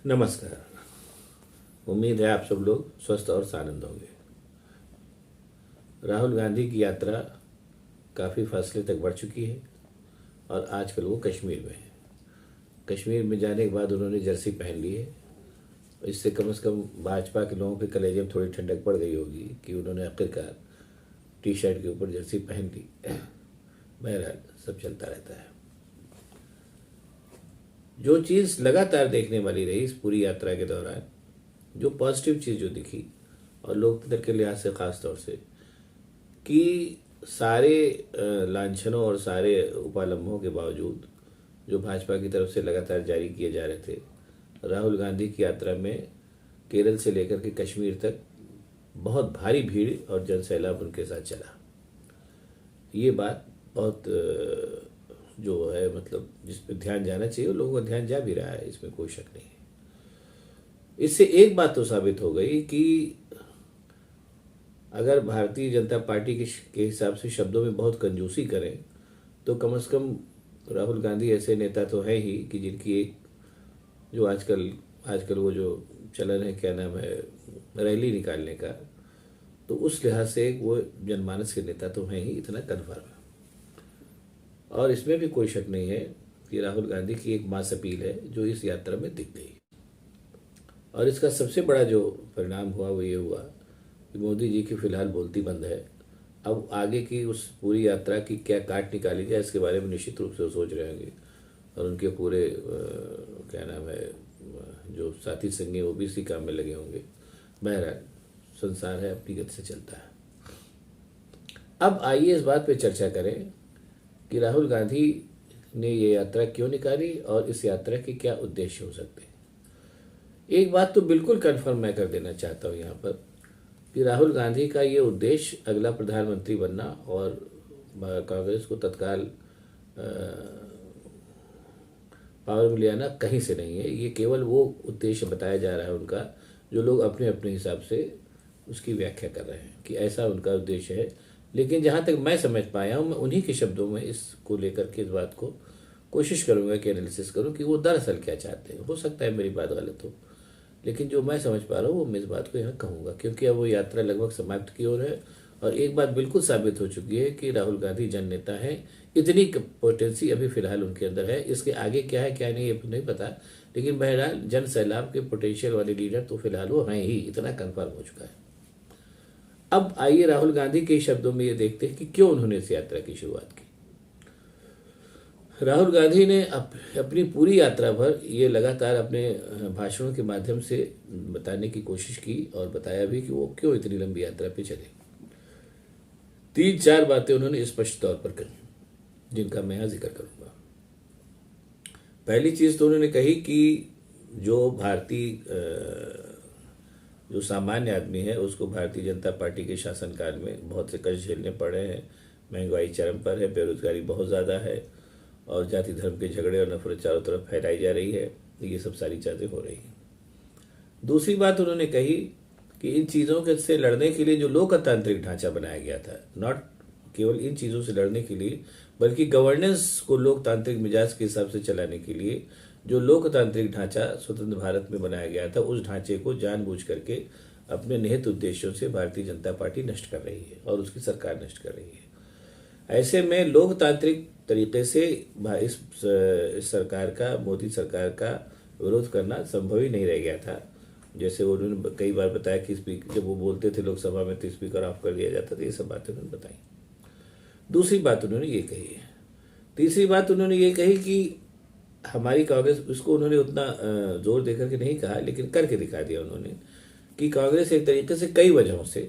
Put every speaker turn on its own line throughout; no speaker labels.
नमस्कार। उम्मीद है आप सब लोग स्वस्थ और सानंद होंगे। राहुल गांधी की यात्रा काफ़ी फासले तक बढ़ चुकी है और आजकल वो कश्मीर में है। कश्मीर में जाने के बाद उन्होंने जर्सी पहन ली है। इससे कम से कम भाजपा के लोगों के कलेजे में थोड़ी ठंडक पड़ गई होगी कि उन्होंने आखिरकार टी शर्ट के ऊपर जर्सी पहन ली। बहरहाल सब चलता रहता है। जो चीज़ लगातार देखने वाली रही इस पूरी यात्रा के दौरान, जो पॉजिटिव चीज़ जो दिखी, और लोकतंत्र के लिहाज से ख़ास तौर से, कि सारे लांछनों और सारे उपालंभों के बावजूद जो भाजपा की तरफ से लगातार जारी किए जा रहे थे, राहुल गांधी की यात्रा में केरल से लेकर के कश्मीर तक बहुत भारी भीड़ और जनसैलाब उनके साथ चला। ये बात बहुत जो है मतलब जिस पर ध्यान जाना चाहिए, लोगों का ध्यान जा भी रहा है, इसमें कोई शक नहीं है। इससे एक बात तो साबित हो गई कि अगर भारतीय जनता पार्टी के हिसाब से शब्दों में बहुत कंजूसी करें तो कम से कम राहुल गांधी ऐसे नेता तो हैं ही कि जिनकी एक जो आजकल आजकल वो जो चलन है, क्या नाम है, रैली निकालने का, तो उस लिहाज से वो जनमानस के नेता तो हैं ही, इतना कन्फर्म है। और इसमें भी कोई शक नहीं है कि राहुल गांधी की एक मास अपील है जो इस यात्रा में दिख गई। और इसका सबसे बड़ा जो परिणाम हुआ वो ये हुआ कि मोदी जी की फिलहाल बोलती बंद है। अब आगे की उस पूरी यात्रा की क्या काट निकाली जाए इसके बारे में निश्चित रूप से वो सोच रहे होंगे, और उनके पूरे क्या नाम है जो साथी संगी वो भी इसी काम में लगे होंगे। बहरहाल संसार है, अपनी गति से चलता है। अब आइए इस बात पे चर्चा करें कि राहुल गांधी ने ये यात्रा क्यों निकाली और इस यात्रा के क्या उद्देश्य हो सकते हैं। एक बात तो बिल्कुल कन्फर्म मैं कर देना चाहता हूँ यहाँ पर कि राहुल गांधी का ये उद्देश्य अगला प्रधानमंत्री बनना और कांग्रेस को तत्काल पावर में ले आना कहीं से नहीं है। ये केवल वो उद्देश्य बताया जा रहा है उनका जो लोग अपने अपने हिसाब से उसकी व्याख्या कर रहे हैं कि ऐसा उनका उद्देश्य है। लेकिन जहाँ तक मैं समझ पाया हूँ, मैं उन्हीं के शब्दों में इसको लेकर के इस बात को कोशिश करूँगा कि एनालिसिस करूँ कि वो दरअसल क्या चाहते हैं। हो सकता है मेरी बात गलत हो, लेकिन जो मैं समझ पा रहा हूँ वो मैं इस बात को यहाँ कहूँगा, क्योंकि अब वो यात्रा लगभग समाप्त की ओर है और एक बात बिल्कुल साबित हो चुकी है कि राहुल गांधी जन नेता हैं। इतनी पोटेंसी अभी फिलहाल उनके अंदर है। इसके आगे क्या है क्या नहीं ये नहीं पता, लेकिन बहरहाल जन सैलाब के पोटेंशियल वाले लीडर तो फिलहाल वो हैं ही, इतना कन्फर्म हो चुका है। अब आइए राहुल गांधी के शब्दों में ये देखते हैं कि क्यों उन्होंने इस यात्रा की शुरुआत की। राहुल गांधी ने अपनी पूरी यात्रा भर ये लगातार अपने भाषणों के माध्यम से बताने की कोशिश की और बताया भी कि वो क्यों इतनी लंबी यात्रा पे चले। 3-4 बातें उन्होंने स्पष्ट तौर पर कही, जिनका मैं यहाँ जिक्र करूँगा। पहली चीज़ तो उन्होंने कही कि जो भारतीय जो सामान्य आदमी है उसको भारतीय जनता पार्टी के शासनकाल में बहुत से कष्ट झेलने पड़ रहे हैं। महंगाई चरम पर है, बेरोजगारी बहुत ज़्यादा है और जाति धर्म के झगड़े और नफरत चारों तरफ फैलाई जा रही है। ये सब सारी चीज़ें हो रही हैं। दूसरी बात उन्होंने कही कि इन चीज़ों के से लड़ने के लिए जो लोकतांत्रिक ढांचा बनाया गया था, नॉट केवल इन चीज़ों से लड़ने के लिए बल्कि गवर्नेंस को लोकतांत्रिक मिजाज के हिसाब से चलाने के लिए जो लोकतांत्रिक ढांचा स्वतंत्र भारत में बनाया गया था, उस ढांचे को जानबूझ करके अपने निहित उद्देश्यों से भारतीय जनता पार्टी नष्ट कर रही है और उसकी सरकार नष्ट कर रही है। ऐसे में लोकतांत्रिक तरीके से इस सरकार का, मोदी सरकार का विरोध करना संभव ही नहीं रह गया था। जैसे उन्होंने कई बार बताया कि जब वो बोलते थे लोकसभा में तो स्पीकर ऑफ कर दिया जाता था। ये सब बातें उन्होंने बताई। दूसरी बात उन्होंने ये कही है। तीसरी बात उन्होंने ये कही कि हमारी कांग्रेस, उसको उन्होंने उतना जोर देकर के नहीं कहा लेकिन करके दिखा दिया उन्होंने, कि कांग्रेस एक तरीके से कई वजहों से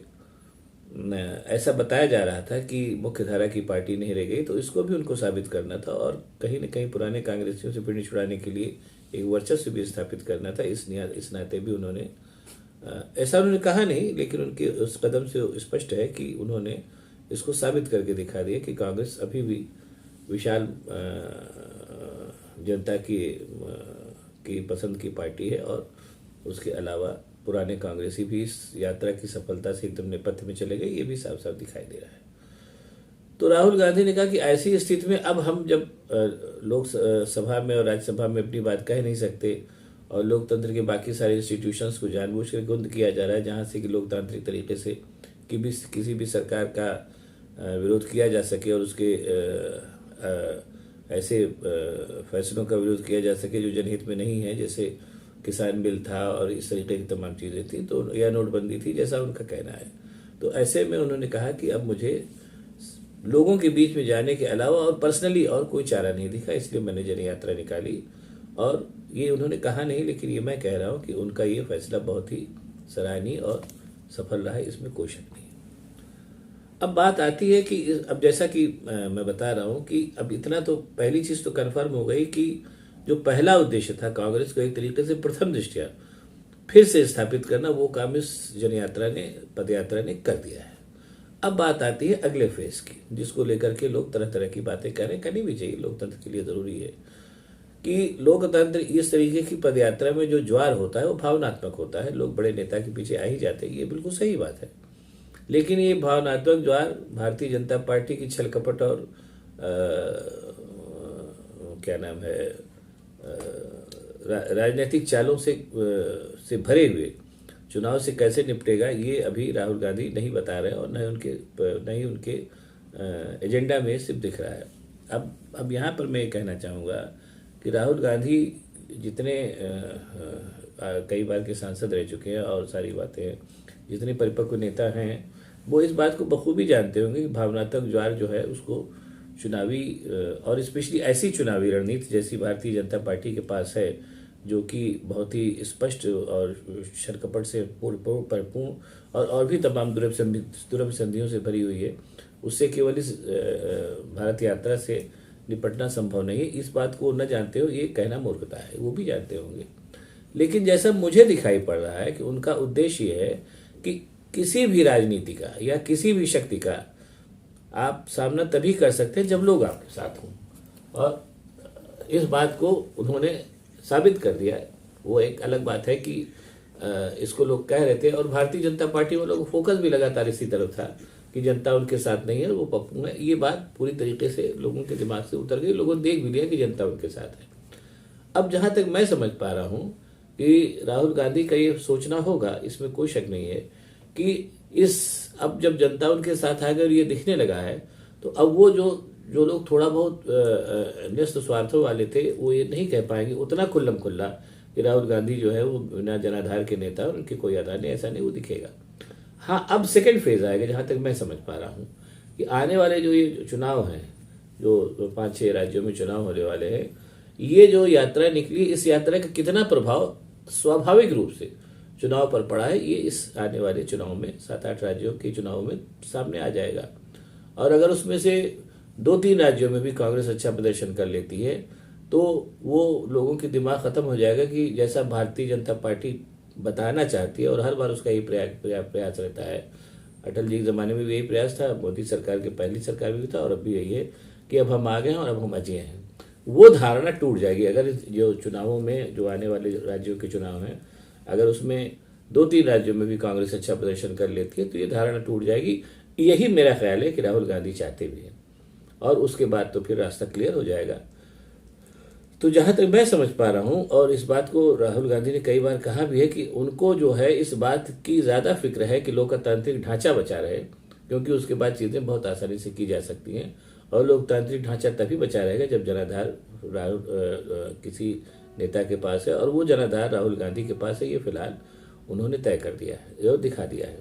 ऐसा बताया जा रहा था कि मुख्य धारा की पार्टी नहीं रह गई, तो इसको भी उनको साबित करना था और कहीं न कहीं पुराने कांग्रेसियों से पीढ़ी छुड़ाने के लिए एक वर्चस्व भी स्थापित करना था। इस नाते भी उन्होंने ऐसा उन्होंने कहा नहीं, लेकिन उनके उस कदम से स्पष्ट है कि उन्होंने इसको साबित करके दिखा दिया कि कांग्रेस अभी भी विशाल जनता की पसंद की पार्टी है और उसके अलावा पुराने कांग्रेसी भी इस यात्रा की सफलता से एकदम नेपथ्य में चले गए। ये भी साफ साफ दिखाई दे रहा है। तो राहुल गांधी ने कहा कि ऐसी स्थिति में अब हम जब लोकसभा में और राज्यसभा में अपनी बात कह नहीं सकते और लोकतंत्र के बाकी सारे इंस्टीट्यूशंस को जानबूझकर गुंद किया जा रहा है, जहाँ से कि लोकतांत्रिक तरीके से किसी भी सरकार का विरोध किया जा सके और उसके ऐसे फैसलों का विरोध किया जा सके जो जनहित में नहीं है, जैसे किसान बिल था और इस तरीके की तमाम चीज़ें थी, तो या नोटबंदी थी, जैसा उनका कहना है। तो ऐसे में उन्होंने कहा कि अब मुझे लोगों के बीच में जाने के अलावा और पर्सनली और कोई चारा नहीं दिखा, इसलिए मैंने जन यात्रा निकाली। और ये उन्होंने कहा नहीं, लेकिन ये मैं कह रहा हूँ कि उनका ये फैसला बहुत ही सराहनीय और सफल रहा है, इसमें कोई शक नहीं। अब बात आती है कि अब जैसा कि मैं बता रहा हूँ कि अब इतना तो पहली चीज़ तो कन्फर्म हो गई कि जो पहला उद्देश्य था कांग्रेस को एक तरीके से प्रथम दृष्टया फिर से स्थापित करना, वो काम इस पदयात्रा ने कर दिया है। अब बात आती है अगले फेज की, जिसको लेकर के लोग तरह तरह की बातें करें, करनी भी चाहिए, लोकतंत्र के लिए जरूरी है कि लोकतंत्र इस तरीके की पदयात्रा में जो ज्वार होता है वो भावनात्मक होता है। लोग बड़े नेता के पीछे आ ही जाते हैं, ये बिल्कुल सही बात है, लेकिन ये भावनात्मक ज्वार भारतीय जनता पार्टी की छल कपट और क्या नाम है राजनीतिक चालों से भरे हुए चुनाव से कैसे निपटेगा, ये अभी राहुल गांधी नहीं बता रहे और न ही उनके एजेंडा में सिर्फ दिख रहा है। अब यहाँ पर मैं कहना चाहूँगा कि राहुल गांधी जितने कई बार के सांसद रह चुके हैं और सारी बातें, जितने परिपक्व नेता हैं, वो इस बात को बखूबी जानते होंगे कि भावनात्मक ज्वार जो है उसको चुनावी और स्पेशली ऐसी चुनावी रणनीति जैसी भारतीय जनता पार्टी के पास है, जो कि बहुत ही स्पष्ट और शरकपट से परिपूर्ण और भी तमाम दुर्लभ संधियों से भरी हुई है, उससे केवल इस भारत यात्रा से निपटना संभव नहीं है। इस बात को न जानते हो ये कहना मूर्खता है, वो भी जानते होंगे। लेकिन जैसा मुझे दिखाई पड़ रहा है कि उनका उद्देश्य ये है कि किसी भी राजनीति का या किसी भी शक्ति का आप सामना तभी कर सकते हैं जब लोग आपके साथ हों, और इस बात को उन्होंने साबित कर दिया है। वो एक अलग बात है कि इसको लोग कह रहे थे और भारतीय जनता पार्टी वालों को फोकस भी लगातार इसी तरफ था कि जनता उनके साथ नहीं है, वो पप्पू है। ये बात पूरी तरीके से लोगों के दिमाग से उतर गई, लोगों ने देख भी लिया कि जनता उनके साथ है। अब जहां तक मैं समझ पा रहा हूं कि राहुल गांधी का ये सोचना होगा, इसमें कोई शक नहीं है कि अब जब जनता उनके साथ आ गई और ये दिखने लगा है, तो अब वो जो लोग थोड़ा बहुत न्यस्त स्वार्थों वाले थे, वो ये नहीं कह पाएंगे उतना खुल्लम खुल्ला कि राहुल गांधी जो है वो बिना जनाधार के नेता और उनकी कोई अदा नहीं, ऐसा नहीं वो दिखेगा। हाँ, अब सेकंड फेज आएगा, जहां तक मैं समझ पा रहा हूँ कि आने वाले जो ये चुनाव हैं, जो 5-6 राज्यों में चुनाव होने वाले हैं, ये जो यात्रा निकली, इस यात्रा का कितना प्रभाव स्वाभाविक रूप से चुनाव पर पड़ा है, ये इस आने वाले चुनाव में 7-8 राज्यों के चुनाव में सामने आ जाएगा। और अगर उसमें से 2-3 राज्यों में भी कांग्रेस अच्छा प्रदर्शन कर लेती है, तो वो लोगों के दिमाग खत्म हो जाएगा कि जैसा भारतीय जनता पार्टी बताना चाहती है, और हर बार उसका यही प्रयास रहता है। अटल जी के ज़माने में भी यही प्रयास था, मोदी सरकार के पहली सरकार में भी था, और अब भी यही है कि अब हम आ गए हैं और अब हम अजय हैं। वो धारणा टूट जाएगी अगर जो चुनावों में, जो आने वाले राज्यों के चुनाव हैं, अगर उसमें 2-3 राज्यों में भी कांग्रेस अच्छा प्रदर्शन कर लेती है, तो ये धारणा टूट जाएगी। यही मेरा ख्याल है कि राहुल गांधी चाहते भी हैं, और उसके बाद तो फिर रास्ता क्लियर हो जाएगा। तो जहां तक मैं समझ पा रहा हूं, और इस बात को राहुल गांधी ने कई बार कहा भी है कि उनको जो है इस बात की ज्यादा फिक्र है कि लोकतांत्रिक ढांचा बचा रहे, क्योंकि उसके बाद चीजें बहुत आसानी से की जा सकती हैं, और लोकतांत्रिक ढांचा तभी बचा रहेगा जब जनाधार किसी नेता के पास है, और वो जनाधार राहुल गांधी के पास है। ये फिलहाल उन्होंने तय कर दिया है और दिखा दिया है।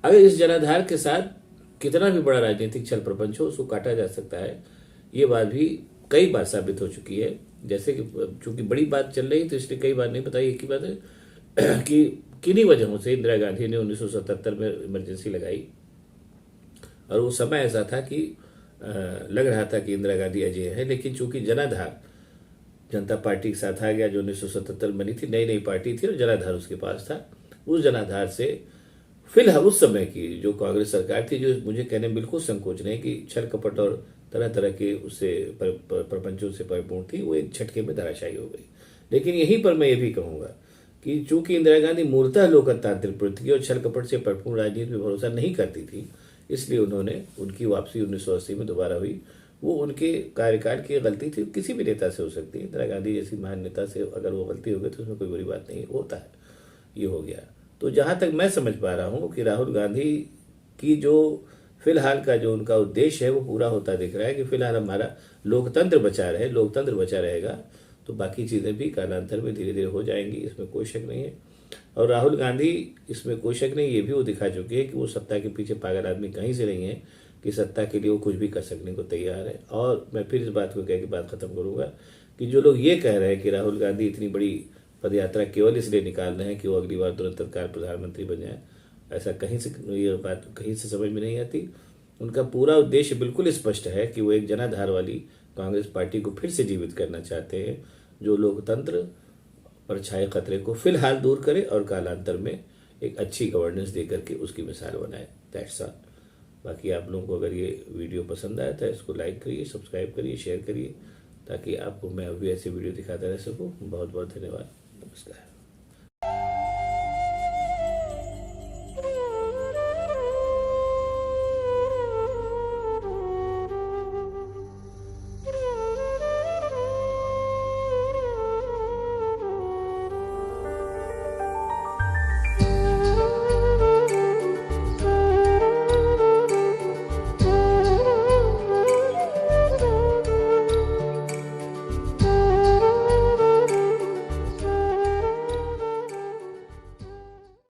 अगर इस जनाधार के साथ कितना भी बड़ा राजनीतिक छल प्रपंच हो, उसको काटा जा सकता है, ये बात भी कई बार साबित हो चुकी है। जैसे कि चूंकि बड़ी बात चल रही, तो इसलिए कई बार नहीं बताई। एक ही बात है कि किन्हीं वजहों से इंदिरा गांधी ने 1977 में इमरजेंसी लगाई, और वो समय ऐसा था कि लग रहा था कि इंदिरा गांधी अजय है, लेकिन चूंकि जनाधार जनता पार्टी के साथ आ गया, जो 1977 में बनी थी, नई पार्टी थी और जनाधार उसके पास था, उस जनाधार से फिलहाल उस समय की जो कांग्रेस सरकार थी, जो मुझे कहने में बिल्कुल संकोच नहीं कि छल कपट और तरह तरह के उससे प्रपंचों से परिपूर्ण थी, वो एक झटके में धराशायी हो गई। लेकिन यहीं पर मैं ये भी कहूंगा कि चूंकि इंदिरा गांधी मूलतः लोकतांत्रिक प्रवृत्ति और छल कपट से परिपूर्ण राजनीति में भरोसा नहीं करती थी, इसलिए उनकी वापसी 1980 में दोबारा हुई, वो उनके कार्यकाल की गलती थी, किसी भी नेता से हो सकती है। इंदिरा गांधी जैसी महान नेता से अगर वो गलती हो गई तो उसमें कोई बुरी बात नहीं होता है, ये हो गया। तो जहाँ तक मैं समझ पा रहा हूँ कि राहुल गांधी की जो फिलहाल का जो उनका उद्देश्य है वो पूरा होता दिख रहा है कि फिलहाल हमारा लोकतंत्र बचा रहे, लोकतंत्र बचा रहेगा तो बाकी चीज़ें भी कालांतर में धीरे धीरे हो जाएंगी, इसमें कोई शक नहीं है। और राहुल गांधी, इसमें कोई शक नहीं, ये भी वो दिखा चुके हैं कि वो सत्ता के पीछे पागल आदमी कहीं से नहीं है, कि सत्ता के लिए वो कुछ भी कर सकने को तैयार है। और मैं फिर इस बात को कह के बात खत्म करूंगा कि जो लोग ये कह रहे हैं कि राहुल गांधी इतनी बड़ी पद यात्रा केवल इसलिए निकाल रहे हैं कि वो अगली बार तुरंत तत्काल प्रधानमंत्री बन जाए, ऐसा कहीं से, ये बात कहीं से समझ में नहीं आती। उनका पूरा उद्देश्य बिल्कुल स्पष्ट है कि वो एक जनाधार वाली कांग्रेस पार्टी को फिर से जीवित करना चाहते हैं, जो लोकतंत्र पर छाए खतरे को फिलहाल दूर करे और कालांतर में एक अच्छी गवर्नेंस दे करके उसकी मिसाल बनाए। That's all. बाकी आप लोगों को अगर ये वीडियो पसंद आया तो इसको लाइक करिए, सब्सक्राइब करिए, शेयर करिए, ताकि आपको मैं अभी ऐसे वीडियो दिखाता रह सकूँ। बहुत बहुत धन्यवाद। नमस्कार।